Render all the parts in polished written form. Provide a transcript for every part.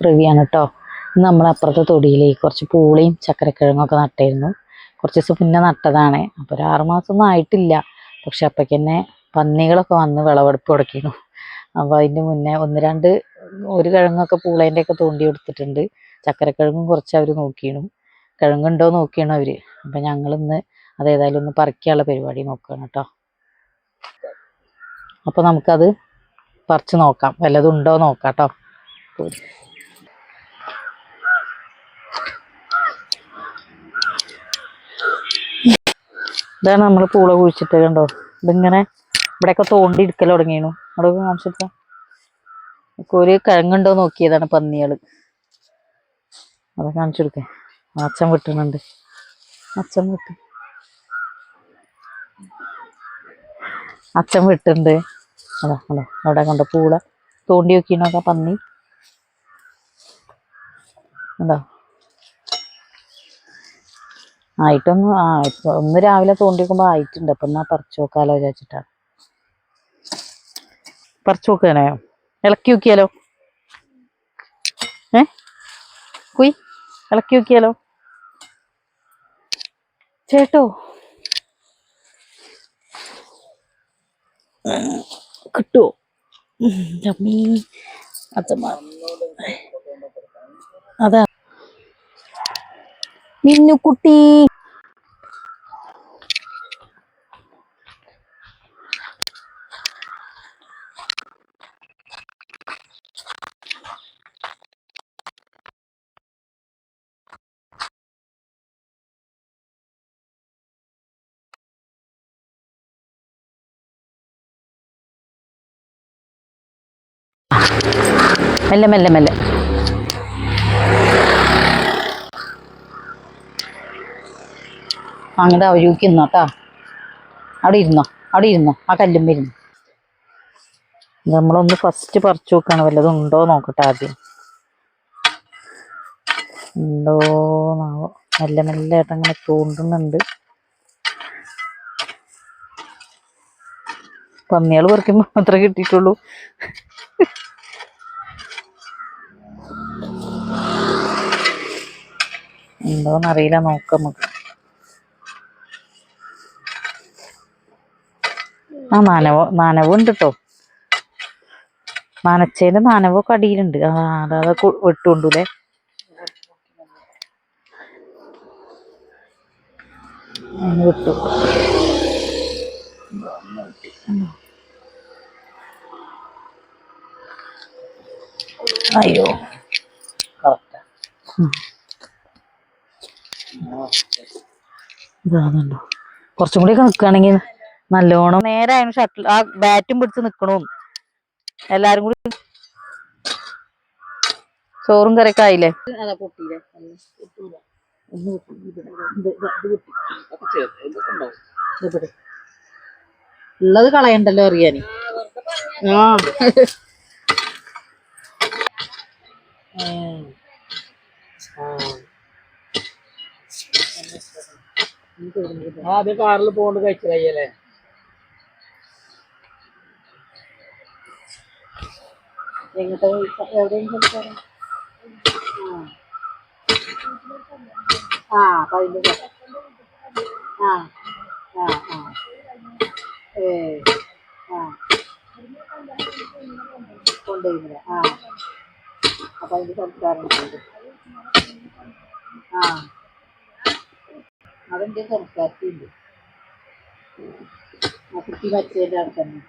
റിവ്യാണ് കേട്ടോ. ഇന്ന് നമ്മളപ്പുറത്തെ തൊടിയിൽ കുറച്ച് പൂളിയും ചക്കരക്കിഴങ്ങൊക്കെ നട്ടായിരുന്നു. കുറച്ച് ദിവസം മുന്നേ നട്ടതാണ്. അപ്പോൾ ഒരു 6 മാസമൊന്നും ആയിട്ടില്ല. പക്ഷെ അപ്പോഴേക്ക് തന്നെ പന്നികളൊക്കെ വന്ന് വിളവെടുപ്പ് തുടക്കിയിരുന്നു. അപ്പോൾ അതിൻ്റെ മുന്നേ ഒരു കിഴങ്ങൊക്കെ പൂളേൻ്റെയൊക്കെ തോണ്ടി കൊടുത്തിട്ടുണ്ട്. ചക്കരക്കിഴങ്ങും കുറച്ച് അവർ നോക്കിയിരുന്നു. കിഴങ്ങുണ്ടോ നോക്കിയാണ് അവർ. അപ്പം ഞങ്ങളിന്ന് അതേതായാലും ഒന്ന് പറിക്കാനുള്ള പരിപാടി നോക്കുകയാണ് കേട്ടോ. അപ്പോൾ നമുക്കത് പറിച്ച് നോക്കാം, വല്ലതും ഉണ്ടോ നോക്കാം കേട്ടോ. ഇതാണ് നമ്മൾ പൂള കുഴിച്ചിട്ട് കണ്ടോ. ഇതിങ്ങനെ ഇവിടെയൊക്കെ തോണ്ടി എടുക്കൽ തുടങ്ങിയിരുന്നു. അവിടെ കാണിച്ചിട്ട് ഒരു കിഴങ്ങുണ്ടോ നോക്കിയതാണ് പന്നികൾ. അത് കാണിച്ചു കൊടുക്കേ. അച്ഛൻ വിട്ടുന്നുണ്ട്. അച്ഛൻ വിട്ടുണ്ട്. അതാ അല്ലോ അവിടെ കണ്ടോ പൂള തോണ്ടി നോക്കിനൊക്കെ പന്നി ഉണ്ടോ. ഒന്ന് രാവിലെ തോണ്ടി നോക്കുമ്പോൾ ആയിട്ടുണ്ട്. അപ്പം എന്നാ പറിച്ചു നോക്കാലോ വിചാരിച്ചിട്ടാണ്. പറിച്ചു നോക്കണേ, ഇളക്കി നോക്കിയാലോ. കുയ് ഇളക്കി നോക്കിയാലോ ചേട്ടോ. കിട്ടുവോ അതാ മിന്നുക്കുട്ടി. മെല്ലെ മെല്ലെ മെല്ലെ. അങ്ങോട്ട് അവരൂക്ക് ഇരുന്നോട്ടാ. അവിടെ ഇരുന്നോ ആ കല്ലുമ്പ ഇരുന്നു. നമ്മളൊന്ന് ഫസ്റ്റ് പറിച്ചു നോക്കാണ്, വല്ലതും ഉണ്ടോ നോക്കട്ടെ ആദ്യം. ഉണ്ടോന്നാവോ. മെല്ലെ മെല്ലെ ആയിട്ട് അങ്ങനെ തോണ്ടുന്നുണ്ട്. പന്നികൾ പറിക്കുമ്പോൾ മാത്രമേ കിട്ടിയിട്ടുള്ളൂ. ഉണ്ടോന്നറിയില്ല, നോക്കാം നമുക്ക്. നനവുണ്ട് കേട്ടോ. നനച്ചതിന്റെ നനവൊക്കെ അടിയിലുണ്ട്. അതൊക്കെ വിട്ടുകൊണ്ടൂലേ. വിട്ടു. അയ്യോ ഇതാണല്ലോ. കുറച്ചും കൂടി ഒക്കെ നിക്കുകയാണെങ്കിൽ നല്ലോണം നേരായിരുന്നു. ഷട്ടിൽ ആ ബാറ്റും പിടിച്ച് നിക്കണു. എല്ലാരും കൂടി ചോറും കറിയൊക്കെ ആയില്ലേ. ഉള്ളത് കളയണ്ടല്ലോ അറിയാന്. ആദ്യം കാറിൽ പോണ്ട് കഴിച്ചു കഴിയല്ലേ. എങ്ങോട്ട് എവിടെയെങ്കിലും കൊണ്ടുപോയില്ല. അപ്പൊ അതിന്റെ സംസ്കാരം അതെന്റെ സംസ്കാരത്തിണ്ട്. ആ കുട്ടി മറ്റേന്റെ അവിടെ തന്നെ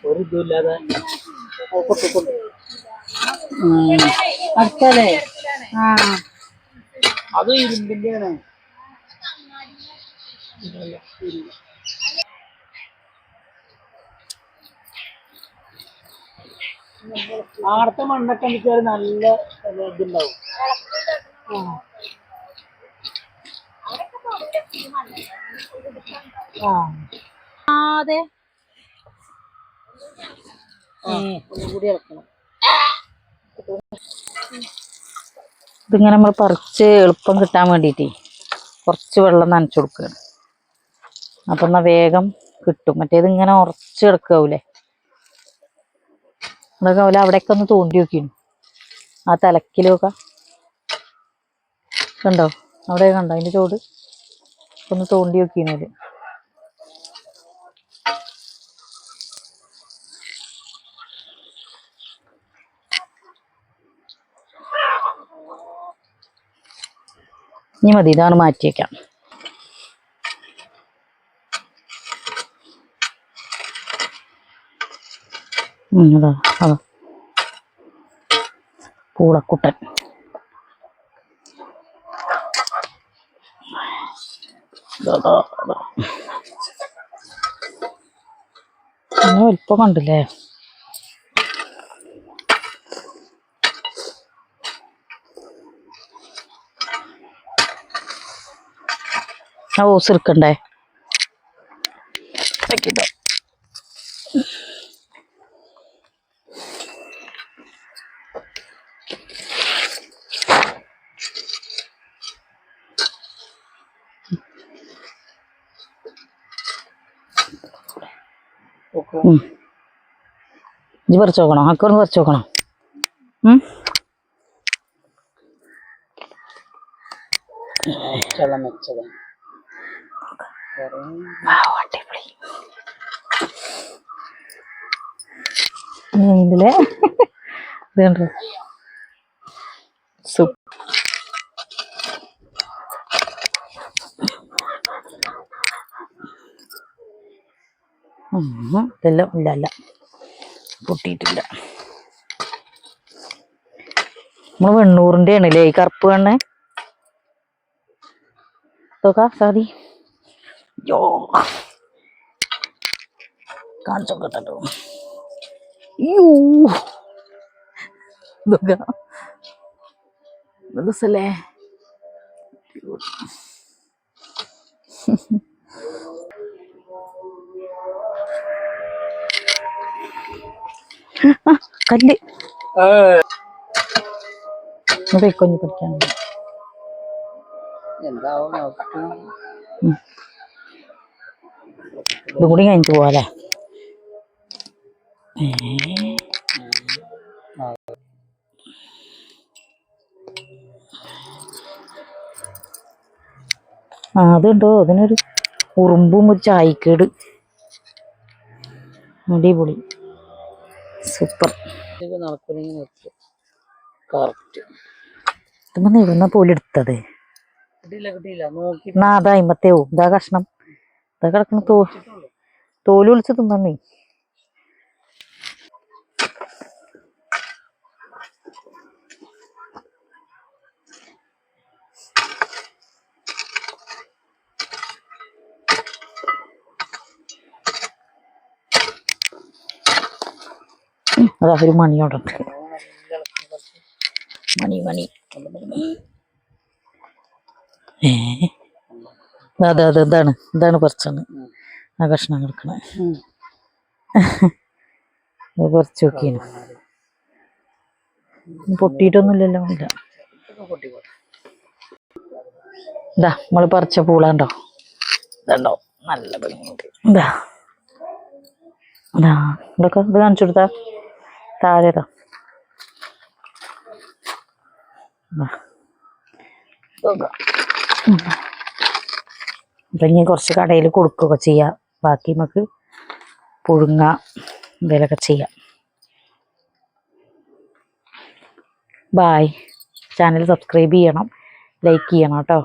ഒരു ഇതുമില്ലാതെ കൊണ്ടുകൊണ്ട് അടുത്തല്ലേ. അത് ഇരുമ്പിന്റെയാണ്. ആടത്തെ മണ്ണൊക്കെ വെച്ചാൽ നല്ല ഇതുണ്ടാവും. അതെ ഒന്നുകൂടി ഇറക്കണം. ഇതിങ്ങനെ നമ്മൾ പറിച്ച് എളുപ്പം കിട്ടാൻ വേണ്ടിയിട്ടേ കുറച്ച് വെള്ളം നനച്ചു കൊടുക്കുകയാണ്. അപ്പം എന്നാൽ വേഗം കിട്ടും. മറ്റേത് ഇങ്ങനെ ഉറച്ച് കിടക്കാവൂലേ. അതൊക്കെ അവല അവിടെയൊക്കെ ഒന്ന് തോണ്ടി നോക്കിയിരുന്നു. ആ തലക്കിലൊക്കെ കണ്ടോ, അവിടെ കണ്ടോ അതിൻ്റെ ചോട് ഒന്ന് തോണ്ടി നോക്കിയത്. ഇനി മതി, ഇതാണ് മാറ്റിയേക്കാം. അതാ അതാ പൂളക്കുട്ടൻ. അങ്ങനെ വലിപ്പം കണ്ടില്ലേ. ആ ഓസ് എടുക്കണ്ടേ. ഇത് പറിച്ചു നോക്കണോ? അക്കൊന്ന് പറിച്ചു നോക്കണം. അടിപൊളി. ഇതിലെ ഇതുണ്ട് സൂപ്പ്. ഇതെല്ലാം ഇല്ല പൊട്ടിയിട്ടില്ല. നമ്മള് വെണ്ണൂറിൻ്റെ ആണല്ലേ ഈ കറുപ്പ് കണ്ണേ. സാധി യോ കാണിച്ചോക്കട്ടോ. ദിവസല്ലേ കല്ല് കൊഞ്ഞു പിടിക്കാൻ. ഇതും കൂടി കഴിഞ്ഞിട്ട് പോവാല്ലേ. അതുണ്ടോ, അതിനൊരു ഉറുമ്പും ഒരു ചായക്കേട്. അടിപൊളി സൂപ്പർ. ഇടുന്ന പോലെ എടുത്തത് അതാ ഇമ്പത്തെയോ. ഇതാ കഷ്ണം, ഇതാ കിടക്കണ തോല് വിളിച്ച് തിന്നണേ. അതാ ഒരു മണിയോടെ മണി അതെ ഇതാണ് പറിച്ചാണ് ആ കഷ്ണം കിടക്കണേ. പറിച്ച് നോക്കിയാണ്. പൊട്ടിയിട്ടൊന്നുമില്ലല്ലോ. ഇല്ല. ഇതാ നമ്മള് പറിച്ച പൂളാണ്ടോ, ഇതുണ്ടോ നല്ല ഭംഗിയുണ്ട്. ഇതാ ഇതൊക്കെ ഇത് കാണിച്ചു കൊടുത്താ താഴെതാ. അപ്പം ഇനി കുറച്ച് കടയിൽ കൊടുക്കുകയൊക്കെ ചെയ്യാം. ബാക്കി നമുക്ക് പുഴുങ്ങ എന്തെങ്കിലുമൊക്കെ ചെയ്യാം. ബായ്. ചാനൽ സബ്സ്ക്രൈബ് ചെയ്യണം, ലൈക്ക് ചെയ്യണം കേട്ടോ.